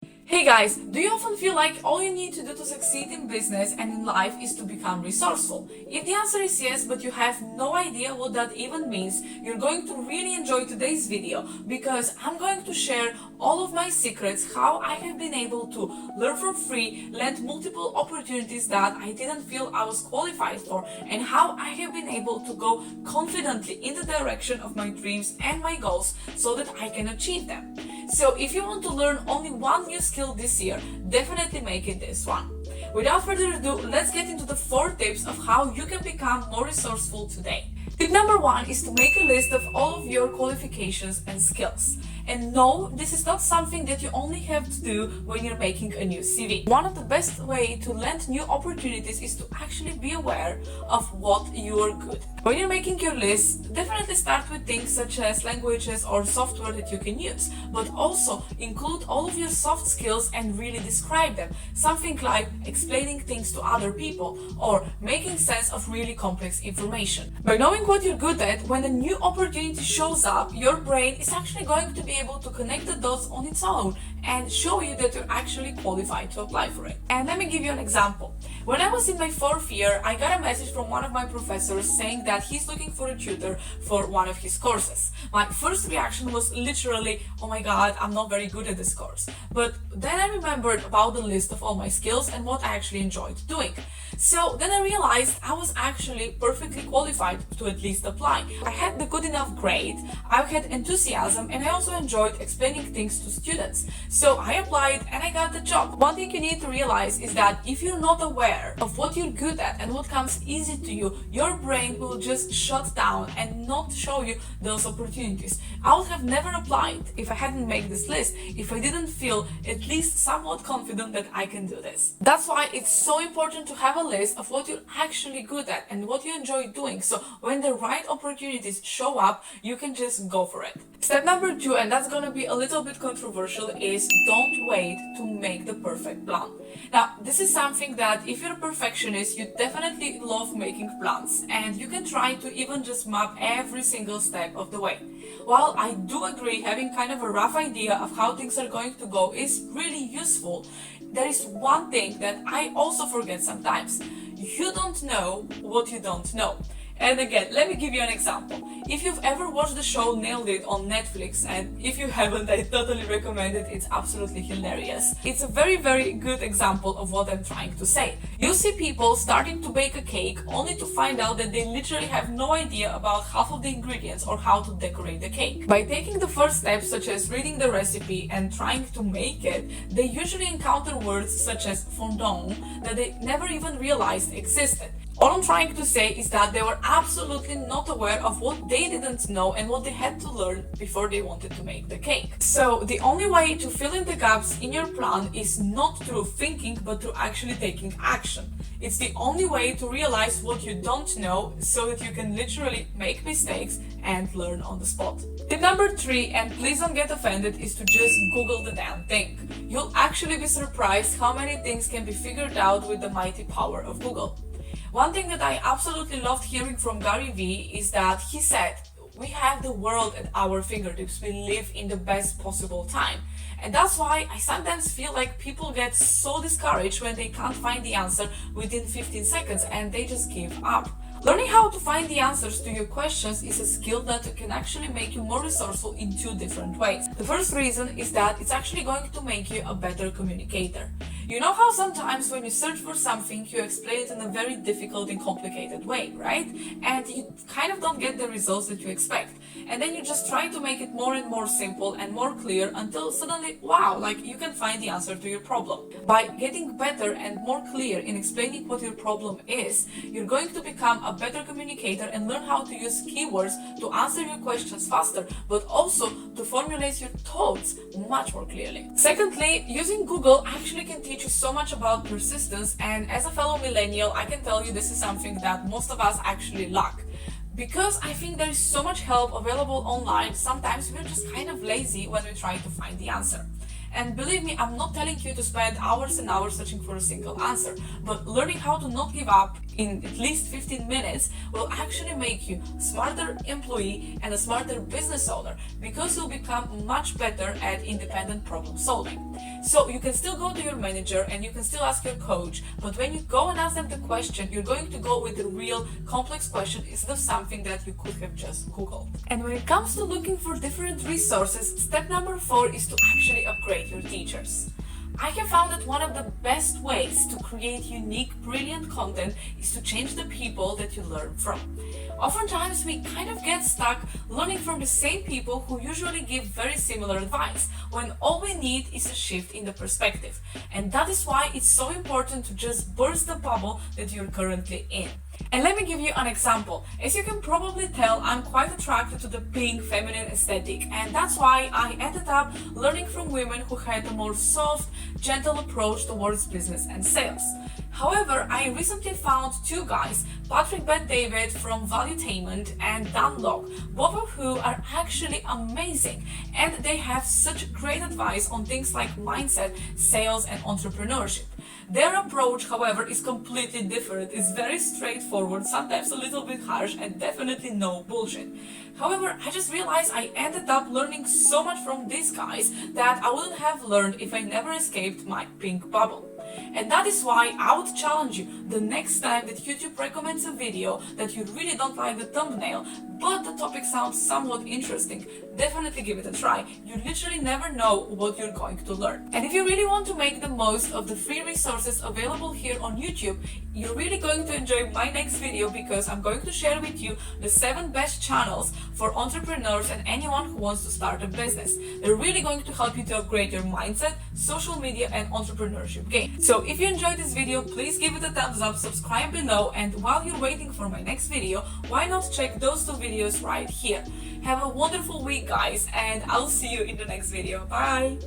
Hey guys, do you often feel like all you need to do to succeed in business and in life is to become resourceful? If the answer is yes, but you have no idea what that even means, you're going to really enjoy today's video because I'm going to share all of my secrets, how I have been able to learn for free, land multiple opportunities that I didn't feel I was qualified for, and how I have been able to go confidently in the direction of my dreams and my goals so that I can achieve them. So if you want to learn only one new skill this year, definitely make it this one. Without further ado, let's get into the 4 tips of how you can become more resourceful today. Tip number 1 is to make a list of all of your qualifications and skills. And no, this is not something that you only have to do when you're making a new CV. One of the best ways to land new opportunities is to actually be aware of what you are good at. When you're making your list, definitely start with things such as languages or software that you can use, but also include all of your soft skills and really describe them. Something like explaining things to other people or making sense of really complex information. By knowing what you're good at, when a new opportunity shows up, your brain is actually going to be able to connect the dots on its own and show you that you're actually qualified to apply for it. And let me give you an example. When I was in my 4th year, I got a message from one of my professors saying that he's looking for a tutor for one of his courses. My first reaction was literally, oh my god, I'm not very good at this course. But then I remembered about the list of all my skills and what I actually enjoyed doing. So then I realized I was actually perfectly qualified to at least apply. I had the good enough grade, I had enthusiasm, and I also enjoyed explaining things to students. So I applied and I got the job. One thing you need to realize is that if you're not aware of what you're good at and what comes easy to you, your brain will just shut down and not show you those opportunities. I would have never applied if I hadn't made this list, if I didn't feel at least somewhat confident that I can do this. That's why it's so important to have a list of what you're actually good at and what you enjoy doing, so when the right opportunities show up, you can just go for it. Step number 2, and that's gonna be a little bit controversial, is don't wait to make the perfect plan. Now, this is something that if you're a perfectionist, you definitely love making plans, and you can try to even just map every single step of the way. While I do agree having kind of a rough idea of how things are going to go is really useful, there is one thing that I also forget sometimes. You don't know what you don't know. And again, let me give you an example. If you've ever watched the show Nailed It on Netflix, and if you haven't, I totally recommend it, it's absolutely hilarious. It's a very, very good example of what I'm trying to say. You see people starting to bake a cake only to find out that they literally have no idea about half of the ingredients or how to decorate the cake. By taking the first steps, such as reading the recipe and trying to make it, they usually encounter words such as fondant that they never even realized existed. All I'm trying to say is that they were absolutely not aware of what they didn't know and what they had to learn before they wanted to make the cake. So the only way to fill in the gaps in your plan is not through thinking, but through actually taking action. It's the only way to realize what you don't know so that you can literally make mistakes and learn on the spot. Tip number 3, and please don't get offended, is to just Google the damn thing. You'll actually be surprised how many things can be figured out with the mighty power of Google. One thing that I absolutely loved hearing from Gary Vee is that he said, we have the world at our fingertips, we live in the best possible time. And that's why I sometimes feel like people get so discouraged when they can't find the answer within 15 seconds and they just give up. Learning how to find the answers to your questions is a skill that can actually make you more resourceful in 2 different ways. The first reason is that it's actually going to make you a better communicator. You know how sometimes when you search for something, you explain it in a very difficult and complicated way, right? And you kind of don't get the results that you expect. And then you just try to make it more and more simple and more clear until suddenly, wow, like you can find the answer to your problem. By getting better and more clear in explaining what your problem is, you're going to become a better communicator and learn how to use keywords to answer your questions faster, but also to formulate your thoughts much more clearly. Secondly, using Google actually can teach you so much about persistence, and as a fellow millennial, I can tell you this is something that most of us actually lack. Because I think there is so much help available online, sometimes we're just kind of lazy when we try to find the answer. And believe me, I'm not telling you to spend hours and hours searching for a single answer, but learning how to not give up in at least 15 minutes will actually make you a smarter employee and a smarter business owner, because you'll become much better at independent problem solving. So you can still go to your manager and you can still ask your coach, but when you go and ask them the question, you're going to go with a real complex question instead of something that you could have just Googled. And when it comes to looking for different resources, step number 4 is to actually upgrade your teachers. I have found that one of the best ways to create unique, brilliant content is to change the people that you learn from. Oftentimes, we kind of get stuck learning from the same people who usually give very similar advice, when all we need is a shift in the perspective. And that is why it's so important to just burst the bubble that you're currently in. And let me give you an example. As you can probably tell, I'm quite attracted to the pink feminine aesthetic, and that's why I ended up learning from women who had a more soft, gentle approach towards business and sales. However, I recently found 2 guys, Patrick Bet-David from Valuetainment and Dan Locke, both of who are actually amazing, and they have such great advice on things like mindset, sales, and entrepreneurship. Their approach, however, is completely different. It's very straightforward, sometimes a little bit harsh, and definitely no bullshit. However, I just realized I ended up learning so much from these guys that I wouldn't have learned if I never escaped my pink bubble. And that is why I would challenge you, the next time that YouTube recommends a video that you really don't like the thumbnail, but the topic sounds somewhat interesting, definitely give it a try. You literally never know what you're going to learn. And if you really want to make the most of the free resources available here on YouTube, you're really going to enjoy my next video, because I'm going to share with you the 7 best channels for entrepreneurs and anyone who wants to start a business. They're really going to help you to upgrade your mindset, social media, and entrepreneurship game. So if you enjoyed this video, please give it a thumbs up, subscribe below, and while you're waiting for my next video, why not check those 2 videos right here. Have a wonderful week, guys, and I'll see you in the next video. Bye!